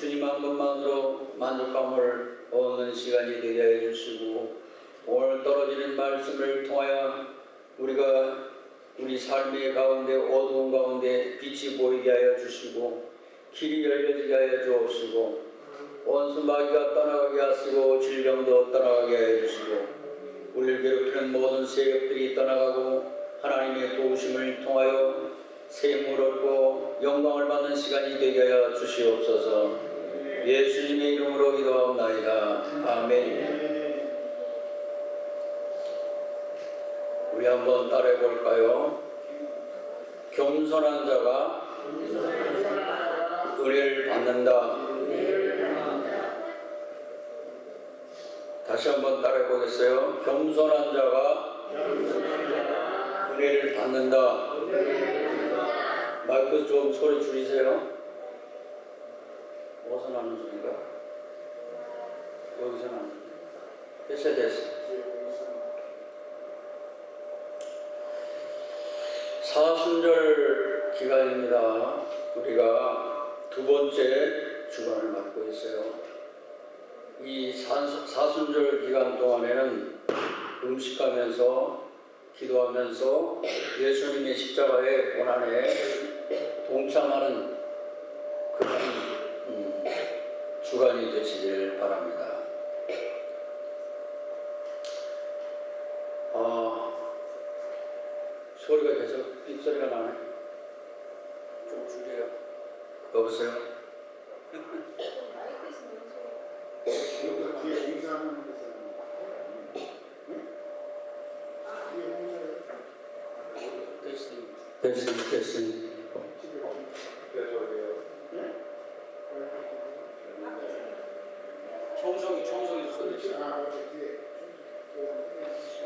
주님 한 분만으로 만족감을 얻는 시간이 되게 해 주시고, 오늘 떨어지는 말씀을 통하여 우리가 우리 삶의 가운데 어두운 가운데 빛이 보이게 하여 주시고, 길이 열려지게 하여 주옵시고, 원수 마귀가 떠나가게 하시고 질병도 떠나가게 하여 주시고, 우리를 괴롭히는 모든 세력들이 떠나가고 하나님의 도우심을 통하여 샘을 얻고 영광을 받는 시간이 되게 하여 주시옵소서. 예수님의 이름으로 기도하옵나이다. 아멘. 우리 한번 따라해 볼까요? 겸손한 자가 은혜를 받는다. 다시 한번 따라해 보겠어요? 겸손한 자가 은혜를 받는다. 마이크 좀 소리 줄이세요. 어디서 나는 소리인가? 여기서 나는 소리. 됐어. 사순절 기간입니다. 우리가 두 번째 주간을 맞고 있어요. 이 사순절 기간 동안에는 음식하면서 기도하면서 예수님의 십자가의 고난에 동참하는 그런 주간이 되시길 바랍니다. 소리가 계속 삑소리가 나네. 좀 줄여요. 여보세요? 뒤에 인사하는 됐습니다. 청소기 소리.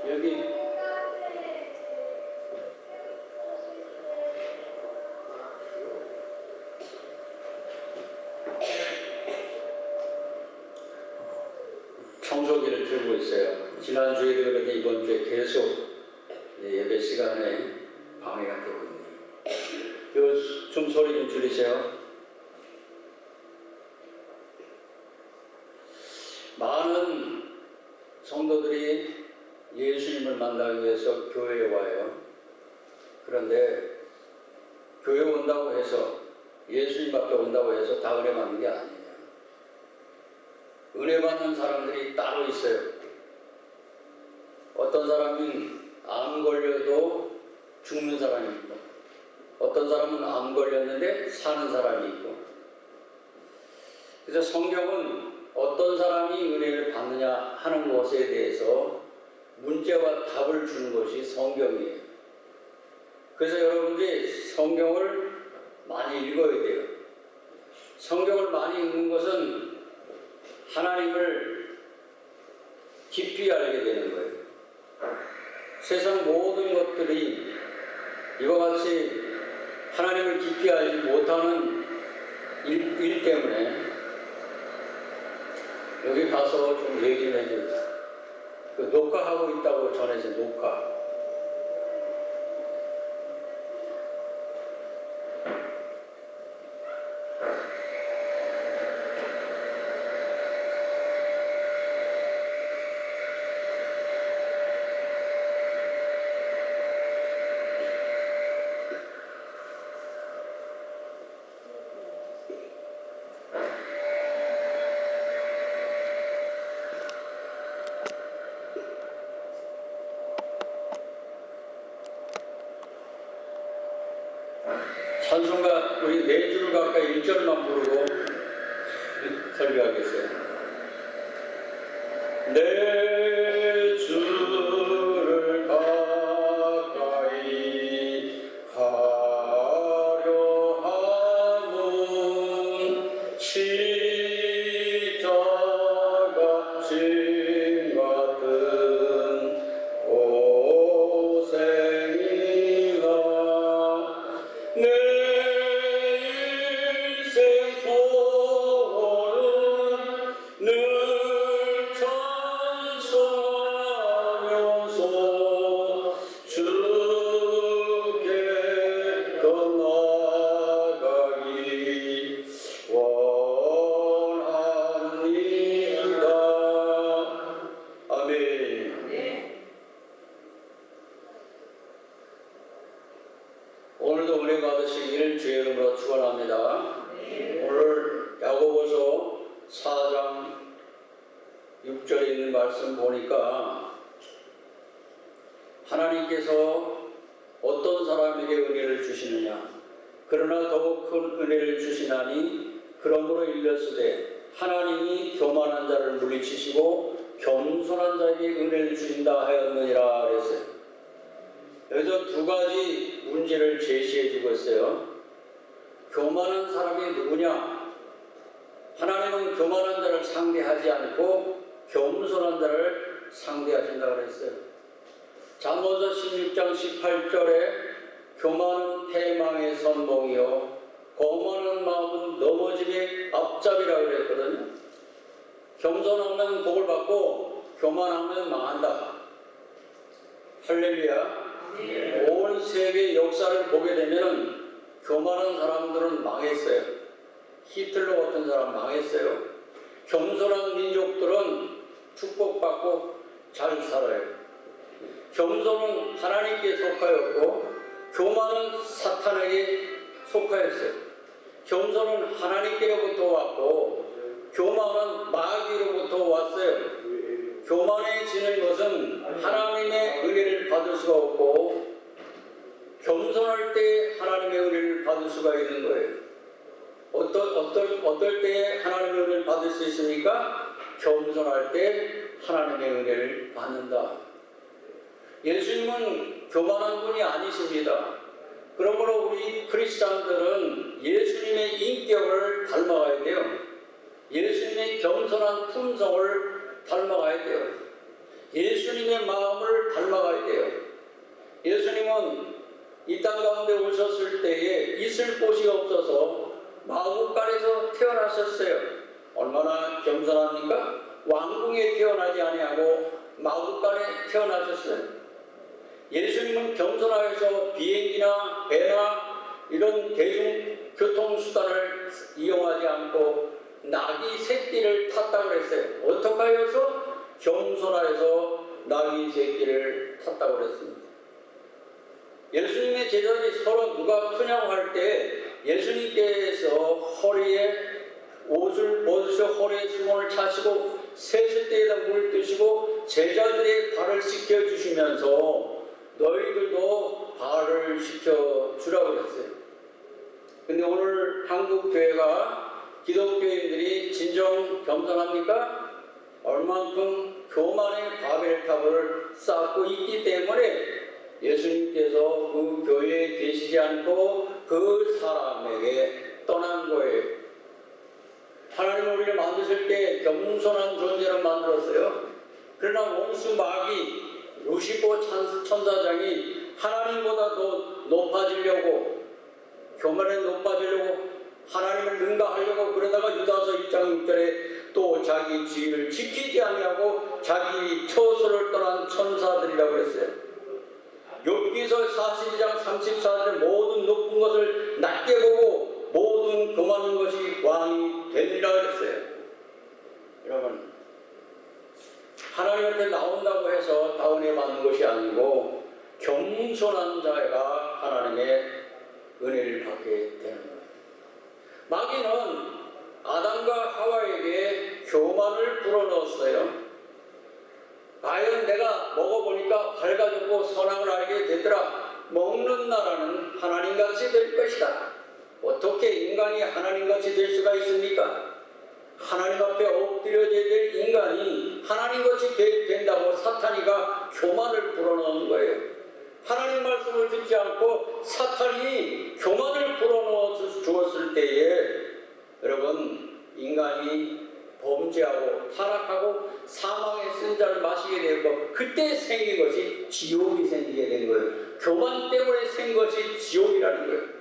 여기 청소기를 들고 있어요. 지난주에도 그런데 이번 주에 계속 예배 시간에 방해가 되고 있네요. 좀 소리 좀 줄이세요. 많은 성도들이 예수님을 만나기 위해서 교회에 와요. 그런데 교회 온다고 해서 예수님 앞에 온다고 해서 다 은혜 받는 게 아니에요. 은혜 받는 사람들이 따로 있어요. 어떤 사람은 암 걸려도 죽는 사람이 있고, 어떤 사람은 암 걸렸는데 사는 사람이 있고. 그래서 성경은 어떤 사람이 은혜를 받느냐 하는 것에 대해서 문제와 답을 주는 것이 성경이에요. 그래서 여러분들이 성경을 많이 읽어야 돼요. 성경을 많이 읽는 것은 하나님을 깊이 알게 되는 거예요. 세상 모든 것들이 이와 같이 하나님을 깊이 알지 못하는 일 때문에 여기 가서 좀 얘기 좀 해줘요. 그 녹화하고 있다고 전해서 녹화. 찬송가 우리 4줄 가까이 1절만 부르고 설교하겠어요. 내 주를 가까이 가려 함은 십자가 짐 같은 고생이라 내 일생 소원은 늘 찬송하면서 주께 더 나아가기 원하오니 말씀 보니까 하나님께서 어떤 사람에게 은혜를 주시느냐, 그러나 더욱 큰 은혜를 주시나니 그러므로 일렀으되 하나님이 교만한 자를 물리치시고 겸손한 자에게 은혜를 주신다 하였느니라 그랬어요. 여기서 두 가지 문제를 제시해 주고 있어요. 교만한 사람이 누구냐? 하나님은 교만한 자를 상대하지 않고 겸손한 자를 상대하신다 그랬어요. 잠언서 16장 18절에 교만은 패망의 선봉이요 거만한 마음은 넘어짐의 앞잡이라고 그랬거든요. 겸손하면 복을 받고 교만하면 망한다. 할렐루야. 온 세계 역사를 보게 되면 교만한 사람들은 망했어요. 히틀러 같은 사람 망했어요. 겸손한 민족들은 축복받고 잘 살아요. 겸손은 하나님께 속하였고 교만은 사탄에게 속하였어요. 겸손은 하나님께로부터 왔고 교만은 마귀로부터 왔어요. 교만해지는 것은 하나님의 은혜를 받을 수가 없고 겸손할 때 하나님의 은혜를 받을 수가 있는 거예요. 어떨 때 하나님의 은혜를 받을 수 있습니까? 겸손할 때 하나님의 은혜를 받는다. 예수님은 교만한 분이 아니십니다. 그러므로 우리 크리스찬들은 예수님의 인격을 닮아가야 돼요. 예수님의 겸손한 품성을 닮아가야 돼요. 예수님의 마음을 닮아가야 돼요. 예수님은 이 땅 가운데 오셨을 때에 있을 곳이 없어서 마구간에서 태어나셨어요. 얼마나 겸손합니까? 왕궁에 태어나지 아니하고 마구간에 태어나셨어요. 예수님은 겸손하여서 비행기나 배나 이런 대중교통수단을 이용하지 않고 나귀 새끼를 탔다고 그랬어요. 어떻게 하여서? 겸손하여서 나귀 새끼를 탔다고 그랬습니다. 예수님의 제자들이 서로 누가 크냐고 할 때 예수님께서 허리에 옷을 벗으셔 허리에 수건을 차시고 세숫대에다 물을 드시고 제자들의 발을 씻겨주시면서 너희들도 발을 씻겨주라고 그랬어요. 근데 오늘 한국 교회가 기독교인들이 진정 겸손합니까? 얼만큼 교만의 바벨탑을 쌓고 있기 때문에 예수님께서 그 교회에 계시지 않고 그 사람에게 떠난 거예요. 하나님은 우리를 만드실 때 겸손한 존재로 만들었어요. 그러나 원수 마귀 루시퍼 천사장이 하나님보다 더 높아지려고 교만에 높아지려고 하나님을 능가하려고 그러다가 유다서 1장 6절에 또 자기 지위를 지키지 아니하고 자기 처소를 떠난 천사들이라고 그랬어요. 욥기서 42장 34절에 모든 높은 것을 낮게 보고 모든 교만한 것이 왕이 되리라 그랬어요. 여러분, 하나님한테 나온다고 해서 다운해 받는 것이 아니고 겸손한 자가 하나님의 은혜를 받게 되는 거예요. 마귀는 아담과 하와에게 교만을 불어넣었어요. 과연 내가 먹어보니까 밝아졌고 선악을 알게 되더라. 먹는 나라는 하나님같이 될 것이다. 어떻게 인간이 하나님같이 될 수가 있습니까? 하나님 앞에 엎드려져야 될 인간이 하나님같이 된다고 사탄이가 교만을 불어넣은 거예요. 하나님 말씀을 듣지 않고 사탄이 교만을 불어넣어 주었을 때에 여러분 인간이 범죄하고 타락하고 사망의 쓴자를 마시게 되고 그때 생긴 것이 지옥이 생기게 된 거예요. 교만 때문에 생긴 것이 지옥이라는 거예요.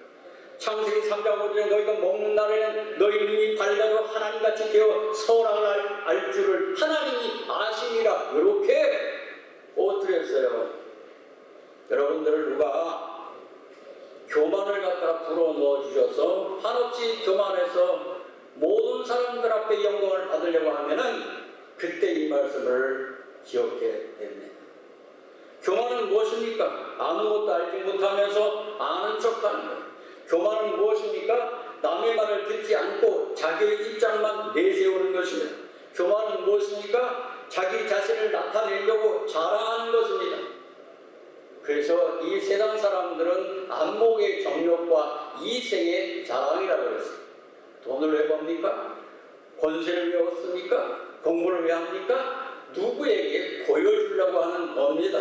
창세기 3장 5절에 너희가 먹는 날에는 너희 눈이 밝아져 하나님같이 되어 선악을 알 줄을 하나님이 아시니라. 이렇게 엎드렸어요. 여러분들을 누가 교만을 갖다 불어넣어 주셔서 한없이 교만해서 모든 사람들 앞에 영광을 받으려고 하면은 그때 이 말씀을 기억해 됩니다. 교만은 무엇입니까? 아무것도 알지 못하면서 아는 척하는 거예요. 교만은 무엇입니까? 남의 말을 듣지 않고 자기의 입장만 내세우는 것입니다. 교만은 무엇입니까? 자기 자신을 나타내려고 자랑하는 것입니다. 그래서 이 세상 사람들은 안목의 정욕과 이생의 자랑이라고 그랬어요. 돈을 왜 법니까? 권세를 왜 얻습니까? 공부를 왜 합니까? 누구에게 보여주려고 하는 겁니다.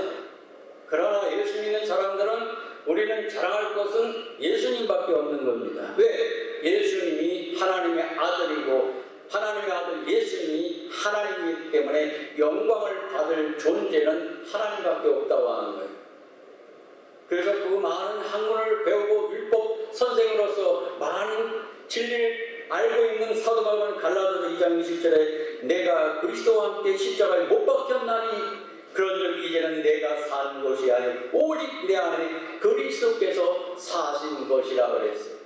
그러나 예수 믿는 사람들은 우리는 자랑할 것은 예수님밖에 없는 겁니다. 왜? 예수님이 하나님의 아들이고 하나님의 아들 예수님이 하나님이기 때문에 영광을 받을 존재는 하나님밖에 없다고 하는 거예요. 그래서 그 많은 학문을 배우고 율법 선생으로서 많은 진리를 알고 있는 사도 바울은 갈라디아서 2장 20절에 내가 그리스도와 함께 십자가에 못 박혔나니 그런즉 이제는 내가 산 것이 아니라 오직 내 안에 그리스도께서 사신 것이라 그랬어요.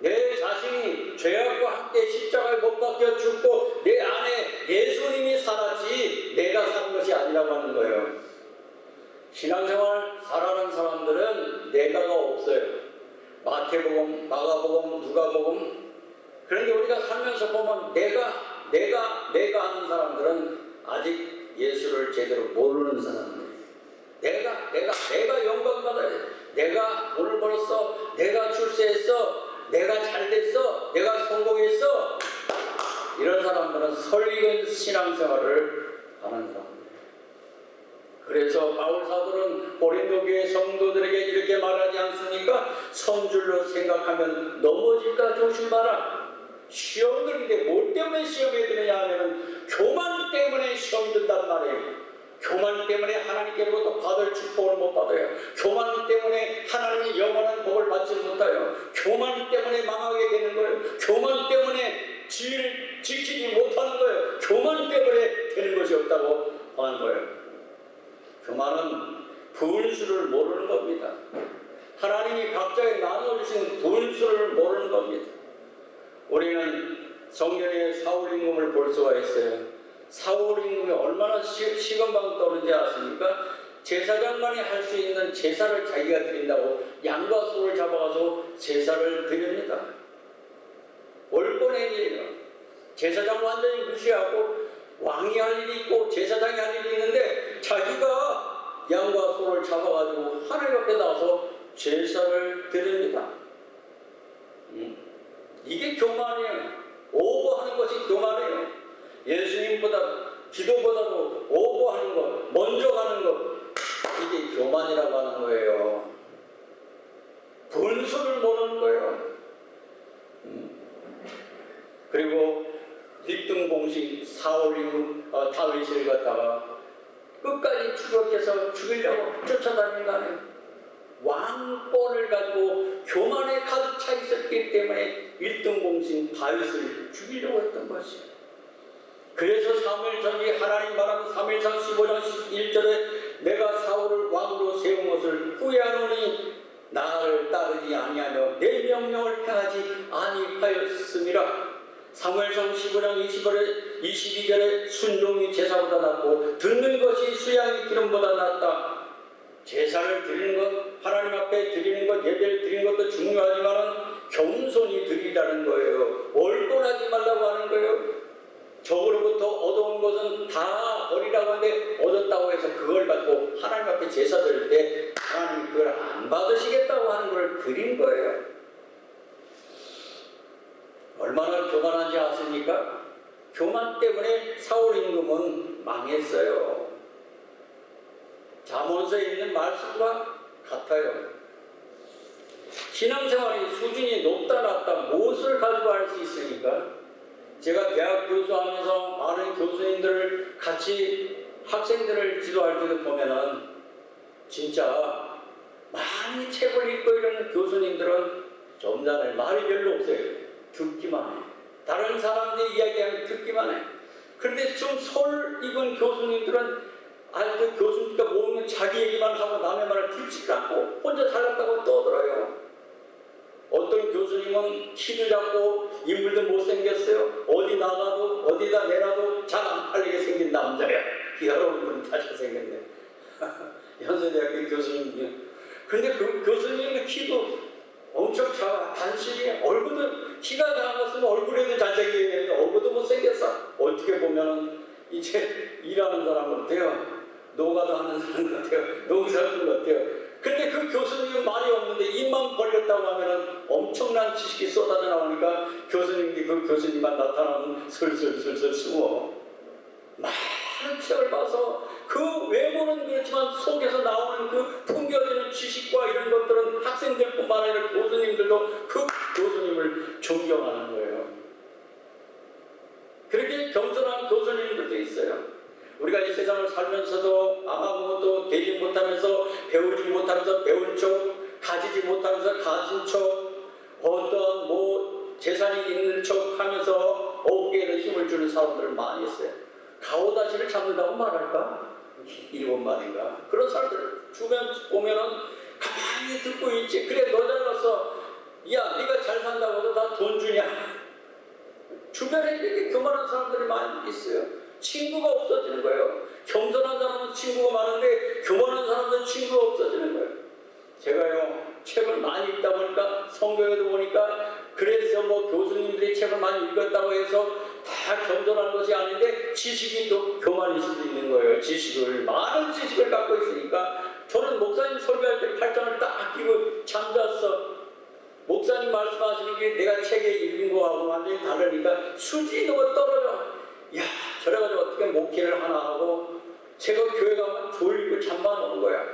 내 자신이 죄악과 함께 십자가에 못 박혀 죽고 내 안에 예수님이 살았지 내가 산 것이 아니라고 하는 거예요. 신앙생활 잘하는 사람들은 내가가 없어요. 마태복음, 마가복음, 누가복음. 그런데 우리가 살면서 보면 내가 하는 사람들은 아직 예수를 제대로 모르는 사람들이에요. 내가 영광 받아야 돼. 내가 돈을 벌었어. 내가 출세했어. 내가 잘됐어. 내가 성공했어. 이런 사람들은 설익은 신앙생활을 하는 사람들. 그래서 바울 사도는 고린도 교회 성도들에게 이렇게 말하지 않습니까? 성줄로 생각하면 넘어질까 조심하라. 시험 드는데 뭘 때문에 시험에 드느냐 하면 교만 때문에 시험 든단 말이에요. 교만 때문에 하나님께로부터 받을 축복을 못 받아요. 교만 때문에 하나님의 영원한 복을 받지 못해요. 교만 때문에 망하게 되는 거예요. 교만 때문에 지혜를 지키지 못하는 거예요. 교만 때문에 되는 것이 없다고 하는 거예요. 교만은 분수를 모르는 겁니다. 하나님이 각자에 나눠주신 분수를 모르는 겁니다. 우리는 성경의 사울 임금을 볼 수가 있어요. 사울 임금이 얼마나 시건방 떠는지 아십니까? 제사장만이 할 수 있는 제사를 자기가 드린다고 양과 소를 잡아가서 제사를 드립니다. 월권행위예요. 제사장 완전히 무시하고 왕이 할 일이 있고 제사장이 할 일이 있는데 자기가 양과 소를 잡아가지고 하나님 앞에 나와서 제사를 드립니다. 이게 교만이에요. 오버하는 것이 교만이에요. 예수님보다 기도보다도 오버하는 것, 먼저 가는 것, 이게 교만이라고 하는 거예요. 분수를 모르는 거예요. 그리고 일등공신 사울 다윗을 갖다가 끝까지 추격해서 죽이려고 쫓아다니는 거 아니에요. 왕권을 가지고 교만에 가득 차 있었기 때문에 일등공신 다윗을 죽이려고 했던 것이에요. 그래서 사무엘상이 하나님 말하는 사무엘상 15장 1절에 내가 사울을 왕으로 세운 것을 후회하노니 나를 따르지 아니하며 내 명령을 행하지 아니하였음이라. 사무엘상 15장 22절에 순종이 제사보다 낫고 듣는 것이 수양이 기름보다 낫다. 제사를 드리는 것, 하나님 앞에 드리는 것, 예배를 드리는 것도 중요하지만 겸손히 드리라는 거예요. 월권하지 말라고 하는 거예요. 저로부터 얻어온 것은 다 버리라고 하는데 얻었다고 해서 그걸 갖고 하나님 앞에 제사 드릴 때 하나님이 그걸 안 받으시겠다고 하는 걸 드린 거예요. 얼마나 교만한지 아십니까? 교만 때문에 사울 임금은 망했어요. 잠언서에 있는 말씀과 같아요. 신앙생활이 수준이 높다 낮다 무엇을 가지고 할 수 있습니까? 제가 대학 교수하면서 많은 교수님들을 같이 학생들을 지도할 때도 보면은 진짜 많이 책을 읽고 이런 교수님들은 점잖아요. 말이 별로 없어요. 듣기만 해요. 다른 사람들이 이야기하면 듣기만 해요. 그런데 좀 솔 익은 교수님들은 그 교수님과 모으면 자기 얘기만 하고 남의 말을 듣지 않고 혼자 잘났다고 떠들어요. 어떤 교수님은 키도 작고 인물도 못생겼어요. 어디 나가도 어디다 내놔도 잘 안 팔리게 생긴 남자야. 여러분들은 다 잘생겼네. 연세대학교 교수님. 근데 그 교수님의 키도 엄청 작아. 단실이야. 얼굴도 키가 작았으면 얼굴에도 잘생기는데 얼굴도 못생겼어. 어떻게 보면 이 이제 일하는 사람 같아요. 노가다 하는 사람 같아요. 농사꾼 같아요. 근데 그 교수님은 말이 없는데 입만 벌렸다고 하면 엄청난 지식이 쏟아져 나오니까 교수님이 그 교수님만 나타나면 슬슬슬슬 숨어. 많은 책을 봐서 그 외모는 그렇지만 속에서 나오는 그 풍겨지는 지식과 이런 것들은 학생들뿐만 아니라 교수님들도 그 교수님을 존경하는 거예요. 그렇게 겸손한 교수님들도 있어요. 우리가 이 세상을 살면서도 아무것도 되지 못하면서 배우지 못하면서 배운 척, 가지지 못하면서 가진 척, 어떤 재산이 있는 척 하면서 어깨에 힘을 주는 사람들을 많이 있어요. 가오다시를 잡는다고 말할까? 일본 말인가? 그런 사람들 주변 보면은 가만히 듣고 있지. 그래 너 잘났어. 야 네가 잘 산다고 해서 다 돈 주냐? 주변에 이렇게 교만한 사람들이 많이 있어요. 친구가 없어지는 거예요. 겸손한 사람은 친구가 많은데 교만한 사람은 친구가 없어지는 거예요. 제가요 책을 많이 읽다 보니까 성경에도 보니까 그래서 교수님들이 책을 많이 읽었다고 해서 다 겸손한 것이 아닌데 지식이 또 교만일 수도 있는 거예요. 많은 지식을 갖고 있으니까 저는 목사님 설교할 때 팔짱을 딱 끼고 잠잤어. 목사님 말씀하시는 게 내가 책에 읽은 거하고 완전히 다르니까 수준이 너무 떨어져. 야, 저래가지고 어떻게 목회를 하나 하고 제가 교회 가면 졸리고 잠만 오는 거야.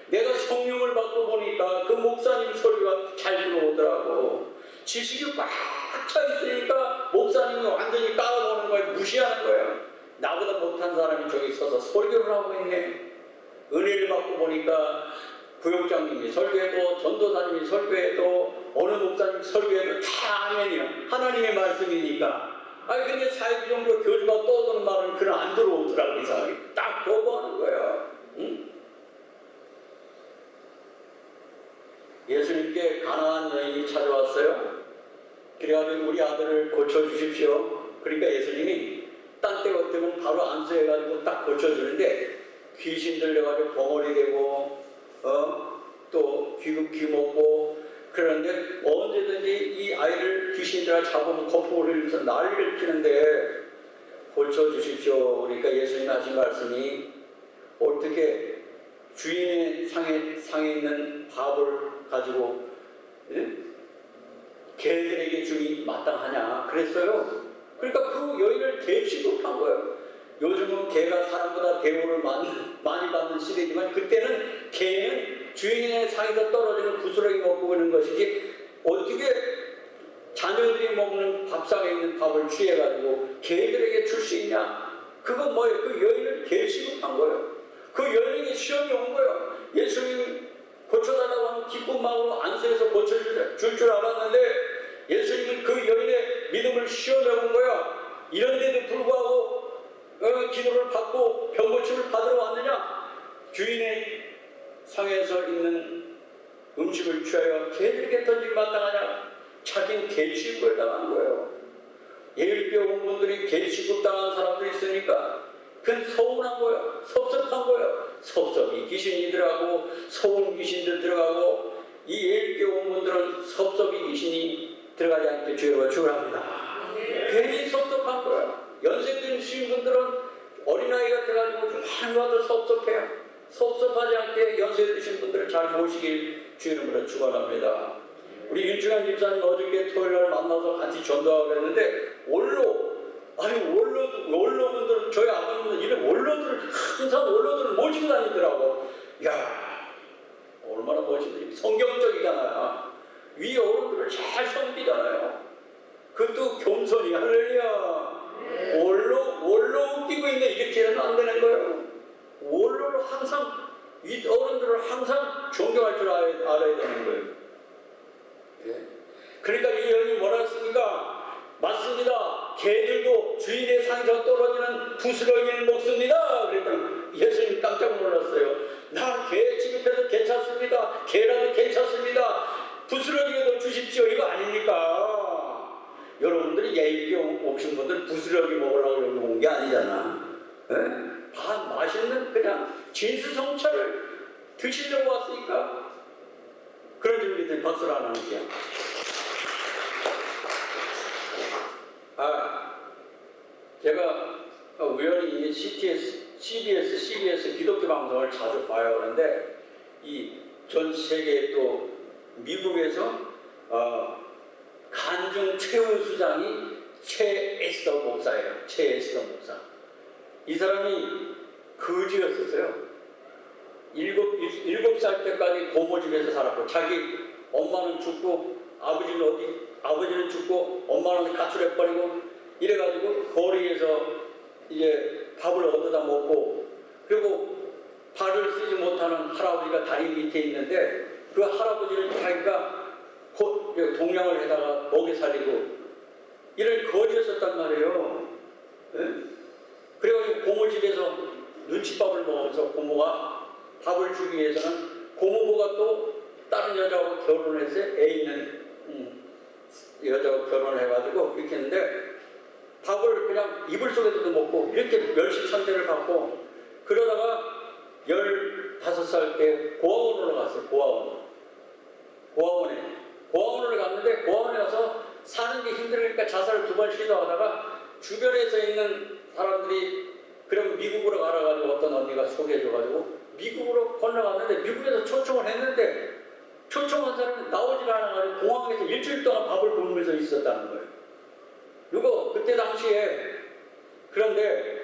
내가 성령을 받고 보니까 그 목사님 설교가 잘 들어오더라고. 지식이 꽉 차 있으니까 목사님이 완전히 깔아보는 거예요. 무시하는 거예요. 나보다 못한 사람이 저기 서서 설교를 하고 있네. 은혜를 받고 보니까 부역장님이 설교해도 전도사님이 설교해도 어느 목사님 설교해도 다 아멘이야. 하나님의 말씀이니까. 아니 근데 사회부정교 교주가 떠드는 말은 그는 안 들어오더라고. 이 사람이 딱 거부하는 거야. 응? 예수님께 가나안 여인이 찾아왔어요. 그래가지고 우리 아들을 고쳐주십시오. 그러니까 예수님이 딴 때 같으면 바로 안수해가지고 딱 고쳐주는데 귀신 들려가지고 벙어리 되고 또 귀 먹고 그런데 언제든지 이 아이를 귀신들아 잡으면 거품을 흘리면서 난리를 피는데 고쳐주십시오. 그러니까 예수님 하신 말씀이 어떻게 주인의 상에 있는 밥을 가지고 개들에게 주니 마땅하냐 그랬어요. 그러니까 그 여인을 대취급한 거예요. 요즘은 개가 사람보다 대우를 많이 받는 시대지만 그때는 개는 주인의 상에서 떨어지는 부스러기 먹고 그런 것이지 어떻게 자녀들이 먹는 밥상에 있는 밥을 취해가지고 개들에게 줄 수 있냐. 그건 뭐예요? 그 여인을 대취급한 거예요. 그 여인에게 시험이 온 거예요. 예수님이 고쳐달라고 하면 기쁜 마음으로 안수해서 고쳐줄 줄 알았는데 예수님은 그 여인의 믿음을 시험해본 거야. 이런데도 불구하고 기도를 받고 병고침을 받으러 왔느냐? 주인의 상에서 있는 음식을 취하여 개들에게 던질 마땅하냐? 자기는 개 취급을 당한 거예요. 예일교회 온 분들이 개 취급 당한 사람들이 있으니까 그건 서운한 거예요. 섭섭한 거예요. 섭섭이 귀신이 들어가고 서운 귀신들 들어가고 이 예일교회 온 분들은 섭섭이 귀신이 들어가지 않게 죄가 주랍니다. 괜히 섭섭한 거예요. 연세 드신 분들은 어린아이가 돼가지고 하나도 섭섭해요. 섭섭하지 않게 연세 드신 분들을 잘 모시길 주 이름으로 축원합니다. 우리 윤중환 집사님 어저께 토요일날 만나서 같이 전도하고 그랬는데 원로분들은 저희 아버님은 이런 원로들을 항상 원로들을 모시고 다니더라고. 야 얼마나 멋있는지 성경적이잖아요. 위 어른들을 잘 섬기잖아요. 그것도 겸손히 할렐루야. 원로 웃기고 있네 이렇게 해서는 안 되는 거예요. 원로를 항상 위 어른들을 항상 존경할 줄 알아야 되는 거예요. 예? 그러니까 이 여인이 뭐라 했습니까? 맞습니다. 개들도 주인의 상에서 떨어지는 부스러기를 먹습니다. 그랬더니 예수님 깜짝 놀랐어요. 나 개 취급해도 괜찮습니다. 개라도 괜찮습니다. 부스러기라도 주십시오. 이거 아닙니까? 여러분들이 예일교회 오신 분들 부스러기 먹으려고 온 게 아니잖아. 예? 다 맛있는 그냥 진수성찬을 드시려고 왔으니까 그런 준비들 박수를 안 하는 게야. 제가 우연히 CBS 기독교 방송을 자주 봐요. 그런데 이 전 세계 또 미국에서 간증 최우수장이 최에스더 목사예요. 최에스더 목사. 이 사람이 거지였었어요. 7살 때까지 고모집에서 살았고, 자기 엄마는 죽고 아버지는 죽고 엄마는 가출해버리고 이래가지고 거리에서 이제 밥을 얻어다 먹고, 그리고 발을 쓰지 못하는 할아버지가 다리 밑에 있는데 그 할아버지를 자기가 동양을 해다가 먹여 살리고 이런 거지였었단 말이에요. 네? 그래가지고 고모집에서 눈칫밥을 먹으면서 고모가 밥을 주기 위해서는 고모부가 또 다른 여자하고 결혼을 했어요. 애 있는 여자하고 결혼을 해가지고 그렇게 했는데 밥을 그냥 이불 속에서도 먹고 이렇게 멸시천대를 받고, 그러다가 15살 때 고아원으로 갔어요. 고아원을 갔는데 고아원에 가서 사는 게 힘들으니까 자살을 2번 시도하다가 주변에서 있는 사람들이 그럼 미국으로 가라가지고 어떤 언니가 소개해줘가지고 미국으로 건너갔는데, 미국에서 초청을 했는데 초청한 사람이 나오질 않아가지고 공항에서 일주일 동안 밥을 굶으면서 있었다는 거예요. 이거 그때 당시에. 그런데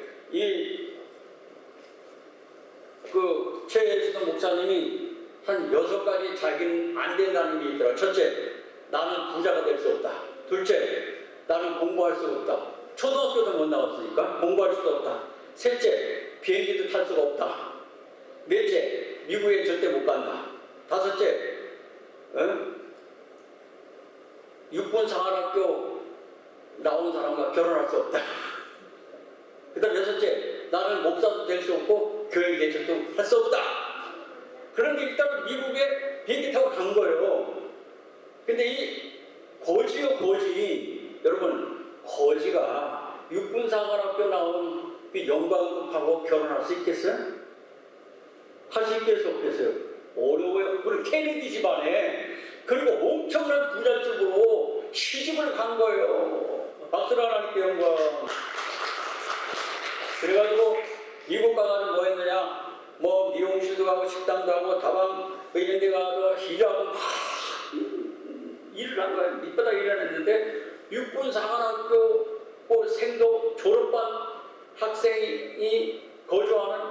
최혜수 목사님이 한 6가지 자기는 안 된다는 게 있더라. 첫째, 나는 부자가 될 수 없다. 둘째, 나는 공부할 수 없다. 초등학교도 못 나왔으니까 공부할 수도 없다. 셋째, 비행기도 탈 수가 없다. 넷째, 미국에 절대 못 간다. 다섯째, 육군사관학교 나온 사람과 결혼할 수 없다. 그 다음 여섯째, 나는 목사도 될 수 없고 교회 개척도 할 수 없다. 그런데 일단 미국에 비행기 타고 간 거예요. 근데 이 거지, 여러분, 거지가 육군사관학교 나온 그 영광급하고 결혼할 수 있겠어요? 할 수 있겠어요? 없겠어요? 어려워요. 그리고 케네디 집안에, 그리고 엄청난 부잣집으로 시집을 간 거예요. 박수를 하나님께 영광. 그래가지고 미국 가가지고 뭐 했느냐, 뭐 미용실도 가고 식당도 하고 다방 이런 데 가서 일하고 막 일을 한 거예요. 밑바닥 일을 했는데 육군사관학교 생도 졸업반 학생이 거주하는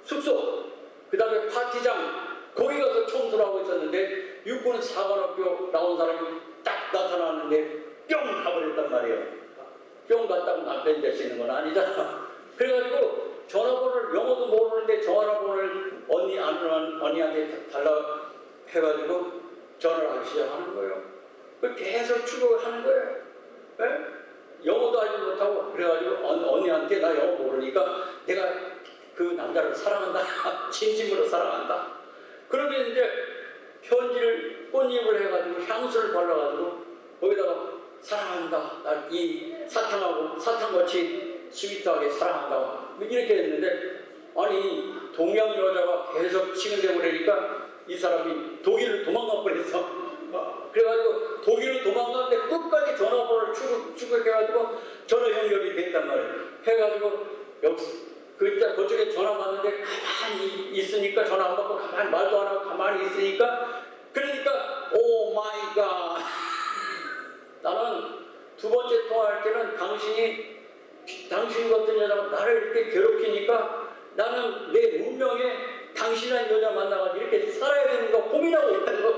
숙소, 그 다음에 파티장, 거기 가서 청소를 하고 있었는데 육군사관학교 나온 사람이 딱 나타났는데 뿅 가버렸단 말이에요. 뿅 갔다고 남편이 될 수 있는 건 아니잖아. 그래가지고 전화번호를, 영어도 모르는데 전화번호를 언니한테 달라 해가지고 전화를 하기 시작하는 거예요. 계속 추격을 하는 거예요. 네? 영어도 알지 못하고. 그래가지고 언니한테 나 영어 모르니까 내가 그 남자를 사랑한다. 진심으로 사랑한다. 그러면 이제 편지를 꽃잎을 해가지고 향수를 발라가지고 거기다가 사랑한다. 날 이 사탕같이 스위트하게 사랑한다. 이렇게 했는데, 아니 동양 여자가 계속 치근대 버리니까 이 사람이 독일을 도망가 버렸어. 그래가지고 독일을 도망갔는데 끝까지 전화번호를 추격해가지고 전화 연결이 됐단 말이에요. 해가지고 그쪽에 전화 받는데 가만히 있으니까, 전화 안 받고 가만히 말도 안 하고 가만히 있으니까, 그러니까 오 마이 갓. 나는 2번째 통화할 때는 당신 같은 여자가 나를 이렇게 괴롭히니까 나는 내 운명에 당신이라는 여자 만나가지고 이렇게 살아야 되는 거 고민하고 있다는 거.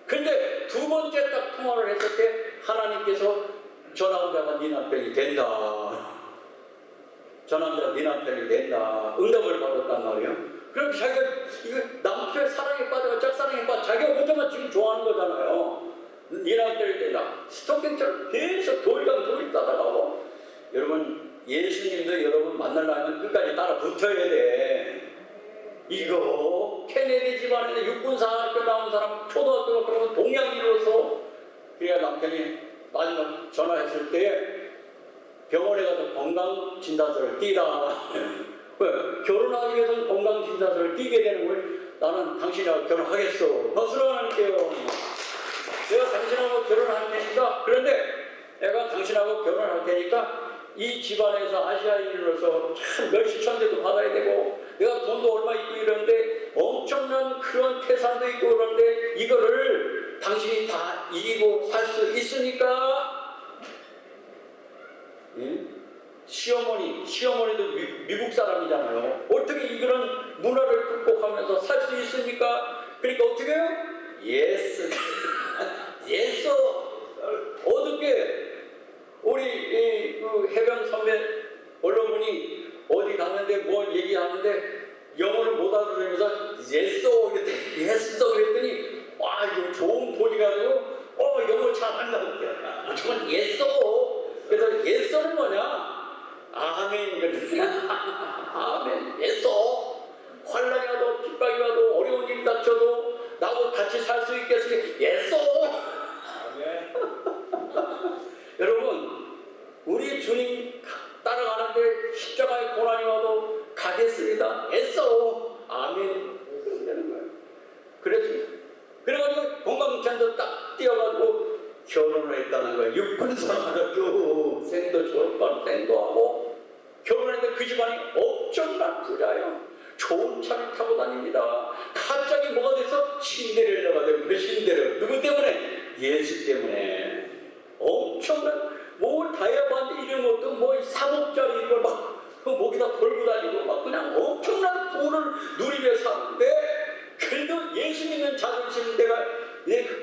근데 2번째 딱 통화를 했을 때 하나님께서 저 남자가 네 남편이 된다. 저 남자가 네 남편이 된다. 응답을 받았단 말이에요. 그럼 자기가 이거 남편 사랑에 빠져가 짝사랑에 빠져 자기가 혼자만 지금 좋아하는 거잖아요. 네 남편이 된다. 스토킹처럼 계속 돌 따라가고. 여러분, 예수님도 여러분 만나려면 끝까지 따라 붙어야 돼. 이거 케네디 집안에서 육군사학교 나온 사람, 초등학교 그러면 동양인으로서. 그래야 남편이 마지막 전화했을 때 병원에 가서 건강진단서를 띄라. 왜? 결혼하기 위해서는 건강진단서를 띄게 되는 거예요. 나는 당신하고 결혼하겠어. 박수로 하는데요. 내가 당신하고 결혼할 테니까, 그런데 내가 당신하고 결혼할 테니까 이 집안에서 아시아인으로서 참 멸시천대도 받아야 되고 내가 돈도 얼마 있고 이러는데 엄청난 그런 태산도 있고 그런데 이거를 당신이 다 이기고 살 수 있습니까? 예? 시어머니도 미국 사람이잖아요. 어떻게 이런 문화를 극복하면서 살 수 있습니까? 그러니까 어떻게 해요? 예스. 예스. 어둡게 우리 그 해변 선배 언론분이 어디 갔는데 뭘 얘기하는데 영어를 못 알아들으면서 예쏘 그랬더니 예쏘 그랬더니 와 이거 좋은 돈이 가지고 영어 잘한다고 그래. 저건 예쏘. 그래서 예쏘는 뭐냐? 아멘 그랬더니 아멘 예쏘. 환란이 와도 핍박이 와도 어려운 일 닥쳐도 나하고 같이 살 수 있겠으니 예쏘. 아멘. 여러분 우리 주님 따라가는데 십자가의 고난이 와도 가겠습니다. 애써. 아멘. 되는 거예요. 그래가지고 건강찬도 딱 뛰어가지고 결혼을 했다는 거예요. 육군 생활도 생도 졸업반 생도 하고 결혼했는데 그 집안이 엄청난 부자예요. 좋은 차를 타고 다닙니다. 갑자기 뭐가 돼서 신데렐라가 되고 그 신데렐라 누구 때문에? 예수 때문에. 엄청난 뭐 다이아몬드 이런 것도 뭐 3억짜리 이걸 막 그 목에다 걸고 다니고 막 그냥 엄청난 돈을 누리며 사는데 그래도 예수 믿는 자존심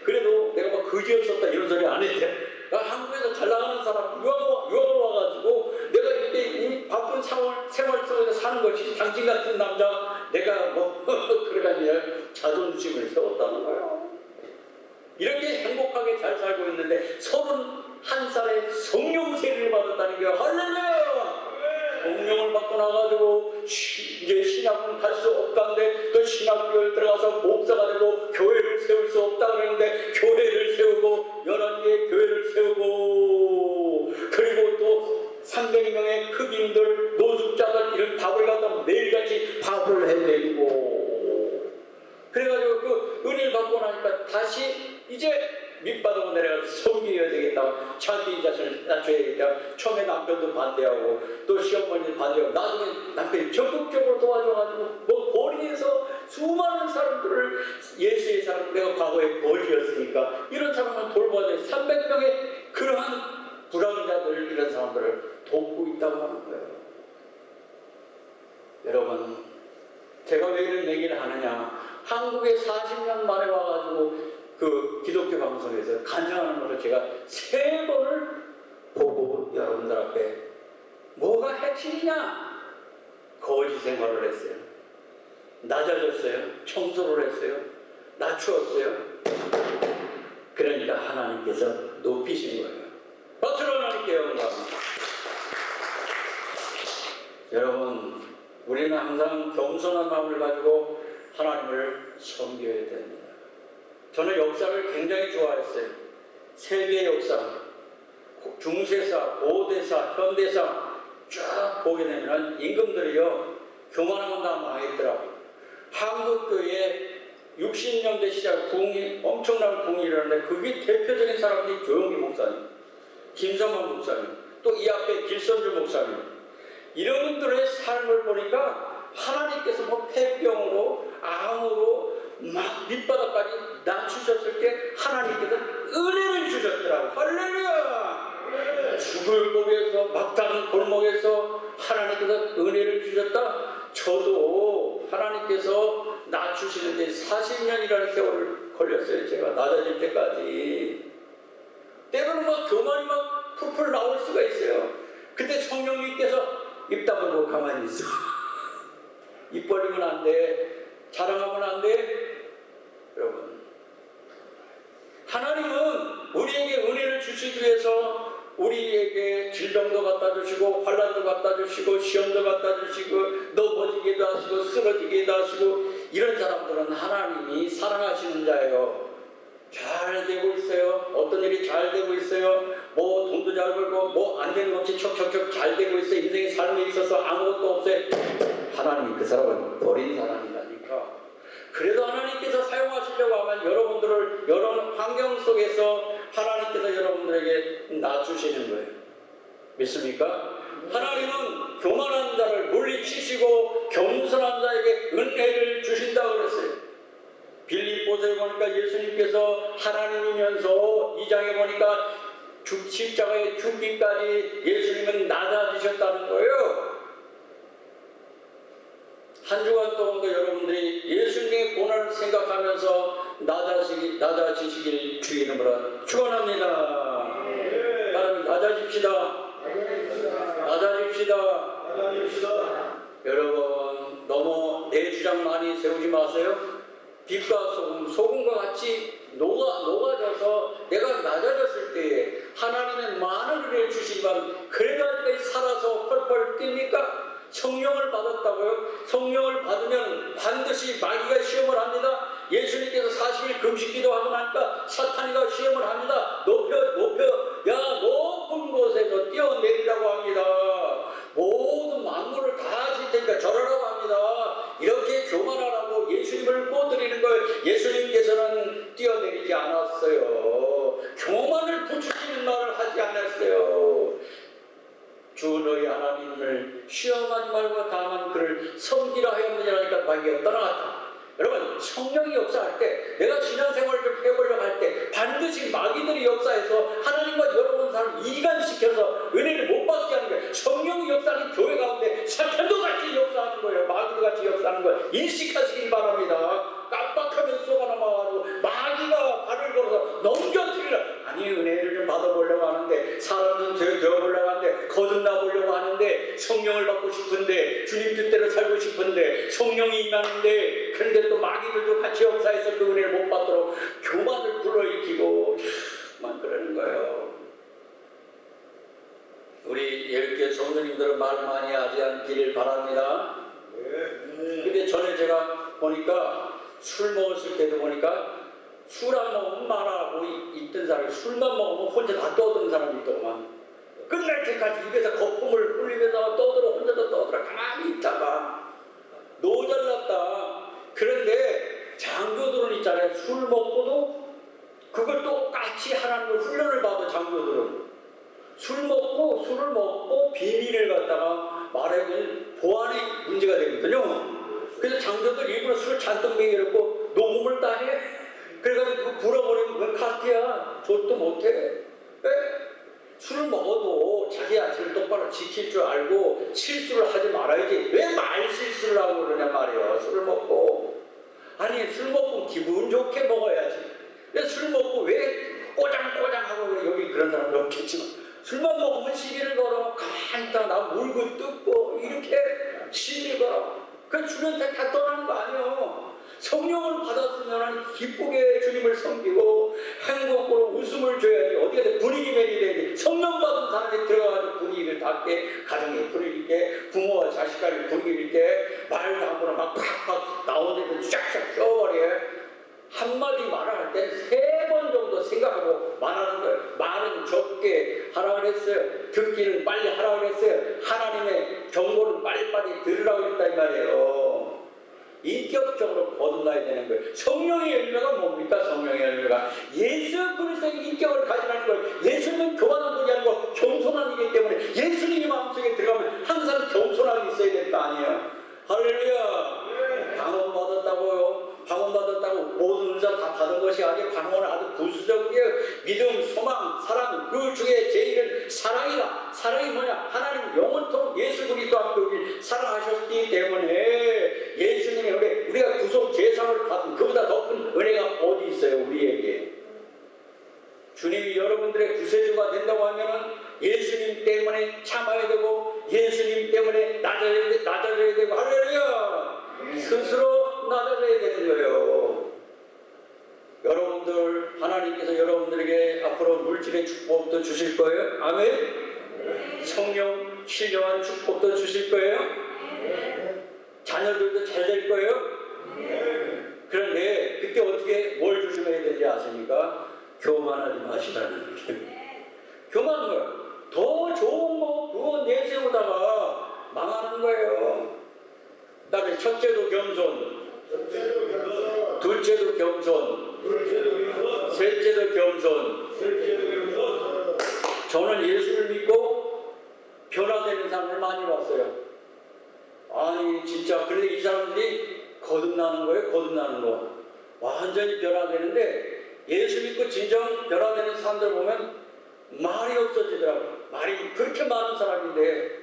그래도 내가 막 거지였었다 이런 소리 안 했대. 한국에서 잘 나가는 사람 유학을 와가지고 내가 이렇게 이 바쁜 생활 속에서 사는 것이 당신 같은 남자 내가 뭐 그래가지고 자존심을 세웠다는 거예요. 이렇게 행복하게 잘 살고 있는데 31살에 성령 세례를 받았다는 게 할렐루야! 성령을 받고 나가지고 이제 신학은 갈 수 없다는데 또 신학교에 들어가서 목사가 되고 교회를 세울 수 없다 그러는데 교회를 세우고 11개의 교회를 세우고 그리고 또 300명의 흑인들 노숙자들 이런 밥을 갖다 매일같이 밥을 해내고 그래가지고 그 은혜를 받고 나니까 다시 이제 밑바닥으로 내려가서 섬겨야 되겠다. 자기 자신을 낮춰야겠다. 처음에 남편도 반대하고 또 시어머니도 반대하고 나중에 남편이 적극적으로 도와줘가지고 뭐 거리에서 수많은 사람들을 예수의 사람 내가 과거에 거지였으니까 이런 사람을 돌봐야 돼. 300명의 그러한 불황자들 이런 사람들을 돕고 있다고 하는 거예요. 여러분 제가 왜 이런 얘기를 하느냐. 한국에 40년 만에 와가지고 그 기독교 방송에서 간증하는 것을 제가 3번을 보고 여러분들 앞에 뭐가 핵심이냐? 거지 생활을 했어요. 낮아졌어요. 청소를 했어요. 낮추었어요. 그러니까 하나님께서 높이신 거예요. 박수로 하나님께 영광합니다. 여러분 우리는 항상 겸손한 마음을 가지고 하나님을 섬겨야 됩니다. 저는 역사를 굉장히 좋아했어요. 세계의 역사, 중세사, 고대사, 현대사 쫙 보게 되면 임금들이요 교만하면 다 망했더라고요. 한국교회 60년대 시작 엄청난 붕이 일어났는데 그게 대표적인 사람들이 조용기 목사님, 김성만 목사님, 또 이 앞에 길선주 목사님 이런 분들의 삶을 보니까 하나님께서 뭐 폐병으로 암으로 막 밑바닥까지 낮추셨을 때 하나님께서 은혜를 주셨더라고. 할렐루야! 죽을 고비에서 막다른 골목에서 하나님께서 은혜를 주셨다. 저도 하나님께서 낮추시는데 40년이라는 세월을 걸렸어요. 제가 낮아질 때까지. 때로는 막 교만이 막 풀풀 나올 수가 있어요. 근데 성령님께서 입 다물고 가만히 있어. 입 벌리면 안 돼. 자랑하면 안 돼. 여러분 하나님은 우리에게 은혜를 주시기 위해서 우리에게 질병도 갖다 주시고 환난도 갖다 주시고 시험도 갖다 주시고 넘어지기도 하시고 쓰러지기도 하시고 이런 사람들은 하나님이 사랑하시는 자예요. 잘 되고 있어요. 어떤 일이 잘 되고 있어요. 뭐 돈도 잘 벌고 뭐 안 되는 것 없이 척척척 잘 되고 있어요. 인생의 삶에 있어서 아무것도 없어요. 하나님이 그 사람을 버린 사람이라니까. 그래도 하나님께서 사용하시려고 하면 여러분들을 여러 환경 속에서 하나님께서 여러분들에게 낮추시는 거예요. 믿습니까? 하나님은 교만한 자를 물리치시고 겸손한 자에게 은혜를 주신다 그랬어요. 빌립보서에 보니까 예수님께서 하나님이면서 2장에 보니까 십자가에 죽기까지 예수님은 낮아지셨다는 거예요. 한 주간 동안도 여러분들이 예수님의 고난을 생각하면서 낮아지시길 주의 이름으로 축원합니다. 여러분 낮아집시다. 여러분 너무 내 주장 많이 세우지 마세요. 빛과 소금과 같이 녹아져서 내가 낮아졌을 때에 하나님의 많은 은혜를 주시지만 그래도 살아서 펄펄 뜁니까? 성령을 받았다고요? 성령을 받으면 반드시 마귀가 시험을 합니다. 예수님께서 40일 금식 기도하고 나니까 사탄이가 시험을 합니다. 높은 곳에서 뛰어내리라고 합니다. 모든 만물을 다 줄 테니까 절하라고 합니다. 이렇게 교만하라고 예수님을 꼬드리는 걸 예수님께서는 뛰어내리지 않았어요. 교만을 부추기는 말을 하지 않았어요. 주 너희 하나님을 시험하지 말고 다만 그를 섬기라 하였느니라니까 마귀가 떠나갔다. 여러분 성령이 역사할 때 내가 신앙생활을 좀 해보려고 할 때 반드시 마귀들이 역사해서 하나님과 여러분 사람을 이간시켜서 은혜를 못 받게 하는 거예요. 성령이 역사하는 교회 가운데 사탄도 같이 역사하는 거예요. 마귀도 같이 역사하는 거예요. 인식하시길 바랍니다. 깜빡하면 쏘가 넘어가지고 마귀가 발을 걸어서 넘겨뜨리라. 아니 은혜를 좀 받아보려고 하는데 사람 좀 되어보려고 하는데 거듭나보려고 하는데 성령을 받고 싶은데 주님 뜻대로 살고 싶은데 성령이 임하는데 그런데 또 마귀들도 같이 역사해서 그 은혜를 못 받도록 교만을 불러일으키고 막 그러는 거예요. 우리 예비교회 성도님들은 말 많이 하지 않기를 바랍니다. 근데 전에 제가 보니까 술 먹었을 때도 보니까 술 안 먹으면 말하고 있던 사람이 술만 먹으면 혼자 다 떠드는 사람이 있더구만. 끝날 때까지 입에서 거품을 흘리면서 혼자서 가만히 있다가 노잘났다. 그런데 장교들은 있잖아요. 술 먹고도 그걸 똑같이 하라는 훈련을 받아. 장교들은 술을 먹고 비밀을 갖다가 말하면 보안에 문제가 되거든요. 그래서 장교들 일부러 술을 잔뜩 먹여놓고 녹음을 다 해. 그래가지고 그거 불어버리면 그건 카트야. 족도 못해. 왜? 술을 먹어도 자기 아침을 똑바로 지킬 줄 알고 실수를 하지 말아야지. 왜 말실수를 하고 그러냐 말이에요. 술을 먹고. 아니 술 먹고 기분 좋게 먹어야지. 근데 술 먹고 왜 꼬장꼬장하고 그래. 여기 그런 사람은 없겠지만 술만 먹으면 시비를 걸어. 가만히 있다가 나 물고 뜯고 이렇게 시비를 걸어. 그 주변에 다 떠나는 거 아니에요. 성령을 받았으면 기쁘게 주님을 섬기고 행복으로 웃음을 줘야지. 어디가 분위기 매니 돼야지. 성령 받은 사람이 들어가서 분위기를 닦게, 가정의 분위기게, 부모와 자식 간의 분위기게, 말도 안 거나 막 팍팍 나오는데 쫙쫙 껴버려. 한마디 말을 할 때 3번 정도 생각하고 말하는 거예요. 말은 적게 하라고 그랬어요. 듣기는 빨리 하라고 그랬어요. 하나님의 경고를 빨리빨리 들으라고 했다 이 말이에요. 인격적으로 거듭나야 되는 거예요. 성령의 열매가 뭡니까? 성령의 열매가 예수 그리스도의 인격을 가지라는 거예요. 예수님은 교만한 분이 아니고 겸손한 이기 때문에 예수님이 마음속에 들어가면 항상 겸손하게 있어야 될 거 아니에요. 할렐루야. 방언 받았다고요. 방언 받았다고 모든 은사 다 받은 것이 아니고 방언은 아주 부수적이에요. 믿음, 소망, 사랑, 그 중에 제일은 사랑이다. 사랑이 뭐냐? 하나님 영원토록 예수 그리스도와 함께 우리를 사랑하셨기 때문에 예수님이 우리가 구속 제사를 받은 그보다 더 큰 은혜가 어디 있어요? 우리에게. 주님이 여러분들의 구세주가 된다고 하면은 예수님 때문에 참아야 되고 예수님 때문에 낮아져야 되고 할렐루야. 스스로 낮아져야 되는 거예요. 여러분들 하나님께서 여러분들에게 앞으로 물질의 축복도 주실 거예요. 아멘. 성령 신령한 축복도 주실 거예요. 자녀들도 잘 될 거예요. 그런데 그때 어떻게 뭘 조심해야 되는지 아십니까? 교만하지 마시라는 얘기예요. 교만한 거예요. 더 좋은 거 그거 내세우다가 망하는 거예요. 그 다음에 첫째도 겸손, 둘째도 겸손, 셋째도 겸손. 저는 예수를 믿고 변화되는 사람을 많이 봤어요. 아니 진짜 근데 이 사람들이 거듭나는 거예요. 거듭나는 거. 완전히 변화되는데 예수 믿고 진정 변화되는 사람들 보면 말이 없어지더라고요. 말이 그렇게 많은 사람인데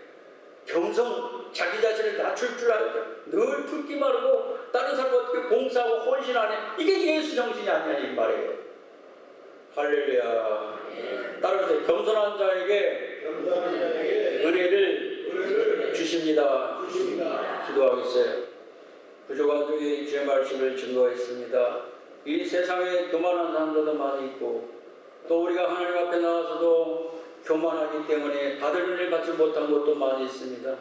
겸손, 자기 자신을 낮출 줄 알고 늘 듣기만 하고 다른 사람 어떻게 봉사하고 헌신하네. 이게 예수 정신이 아니냐 이 말이에요. 할렐루야. 따라서 겸손한 자에게 은혜를 주십니다. 기도하겠어요. 부족한 중에 주의 말씀을 증거했습니다. 이 세상에 교만한 사람들도 많이 있고 또 우리가 하나님 앞에 나와서도 교만하기 때문에 받을 은혜를 받지 못한 것도 많이 있습니다.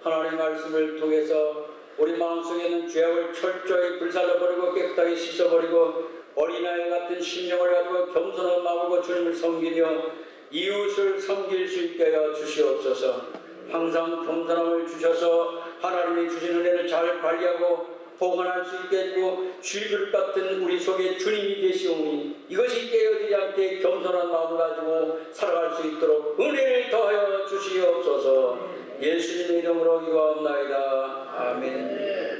하나님의 말씀을 통해서 우리 마음속에는 죄악을 철저히 불살라버리고 깨끗하게 씻어버리고 어린아이 같은 심령을 가지고 겸손한 마음으로 주님을 섬기며 이웃을 섬길 수 있게 하여 주시옵소서. 항상 겸손함을 주셔서 하나님이 주신 은혜를 잘 관리하고 보관할 수 있게 해주고 쥐그릇 같은 우리 속에 주님이 계시오니 이것이 깨어지지 않게 겸손한 마음을 가지고 살아갈 수 있도록 은혜를 더하여 주시옵소서. 예수님의 이름으로 기도합나이다. 아멘.